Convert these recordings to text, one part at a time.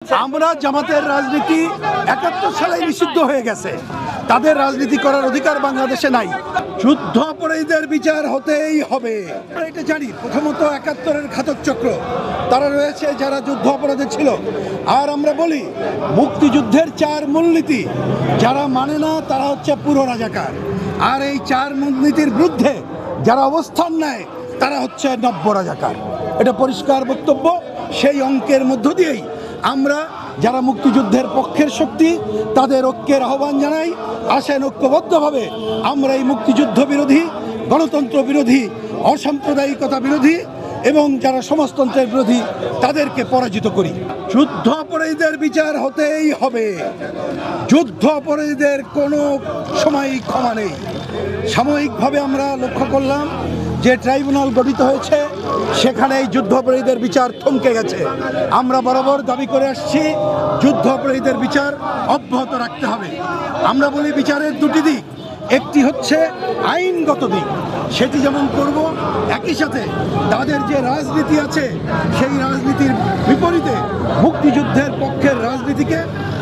আমরা জামাতের রাজনীতি ৭১ সালে নিষিদ্ধ হয়ে গেছে। তাদের রাজনীতি করার অধিকার বাংলাদেশে নাই। যুদ্ধ অপরাধীদের বিচার হতেই হবে, এটা জানি। প্রথমত ৭১-এর ঘাতক চক্র তারা রয়েছে যারা যুদ্ধ অপরাধী ছিল। আর আমরা বলি মুক্তিযুদ্ধের ৪ মূলনীতি যারা মানে না তারা হচ্ছে পুরো রাজাকার। আর এই ৪ মূলনীতির বিরুদ্ধে যারা অবস্থান নেয় তারা হচ্ছে নব্য রাজাকার। এটা পরিষ্কার বক্তব্য। সেই অঙ্কের মধ্য দিয়েই আমরা যারা মুক্তিযুদ্ধের পক্ষের শক্তি তাদের ঐক্যের আহ্বান জানাই। আসেন ঐক্যবদ্ধভাবে আমরা এই মুক্তিযুদ্ধ বিরোধী, গণতন্ত্র বিরোধী, অসাম্প্রদায়িকতা বিরোধী এবং যারা সমাজতন্ত্রের বিরোধী তাদেরকে পরাজিত করি। যুদ্ধ অপরাধীদের বিচার হতেই হবে। যুদ্ধ অপরাধীদের কোনো সময় ক্ষমা নেই। সাময়িকভাবে আমরা লক্ষ্য করলাম যে ট্রাইব্যুনাল গঠিত হয়েছে, সেখানে এই যুদ্ধ অপরাধীদের বিচার থমকে গেছে। আমরা বরাবর দাবি করে আসছি যুদ্ধ অপরাধীদের বিচার অব্যাহত রাখতে হবে। আমরা বলি বিচারের দুটি দিক, একটি হচ্ছে আইনগত দিক, সেটি যেমন করব, একই সাথে তাদের যে রাজনীতি আছে সেই রাজনীতির বিপরীতে মুক্তিযুদ্ধের পক্ষের রাজনীতিকে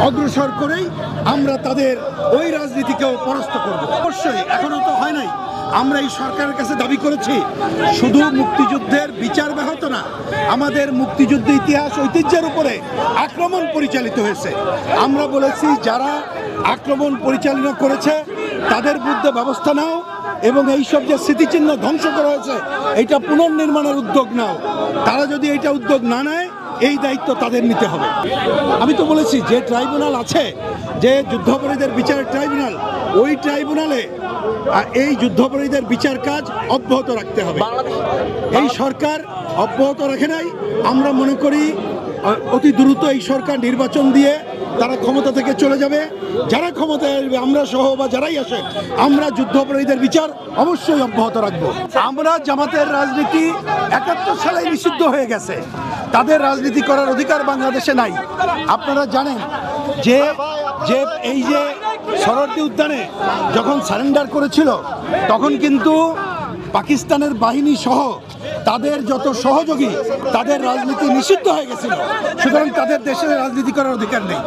অগ্রসর করেই আমরা তাদের ওই রাজনীতিকেও পরাস্ত করব। অবশ্যই এখনও তো হয় নাই। আমরা এই সরকারের কাছে দাবি করেছি শুধু মুক্তিযুদ্ধের বিচার ব্যাহত না, আমাদের মুক্তিযুদ্ধ ইতিহাস ঐতিহ্যের উপরে আক্রমণ পরিচালিত হয়েছে। আমরা বলেছি যারা আক্রমণ পরিচালনা করেছে তাদের বিরুদ্ধে ব্যবস্থা নাও এবং এইসব যে স্মৃতিচিহ্ন ধ্বংস করা হয়েছে এটা পুনর্নির্মাণের উদ্যোগ নাও। তারা যদি এইটা উদ্যোগ না নেয় এই দায়িত্ব তাদের নিতে হবে। আমি তো বলেছি যে ট্রাইব্যুনাল আছে, যে যুদ্ধাপরাধীদের বিচারের ট্রাইব্যুনাল, ওই ট্রাইব্যুনালে এই যুদ্ধাপরাধীদের বিচার কাজ অব্যাহত রাখতে হবে। এই সরকার অব্যাহত রাখে নাই। আমরা মনে করি অতি দ্রুত এই সরকার নির্বাচন দিয়ে তারা ক্ষমতা থেকে চলে যাবে। যারা ক্ষমতায় আসবে আমরা সহ বা যারাই আসে আমরা যুদ্ধাপরাধীদের বিচার অবশ্যই অব্যাহত রাখবো। আমরা জামাতের রাজনীতি ৭১ সালে নিষিদ্ধ হয়ে গেছে। তাদের রাজনীতি করার অধিকার বাংলাদেশে নাই। আপনারা জানেন যে এই যে সরোয়ার্দী উদ্যানে যখন সারেন্ডার করেছিল তখন কিন্তু পাকিস্তানের বাহিনী সহ তাদের যত সহযোগী তাদের রাজনীতি নিষিদ্ধ হয়ে গেছিল। সুতরাং তাদের দেশে রাজনীতি করার অধিকার নেই।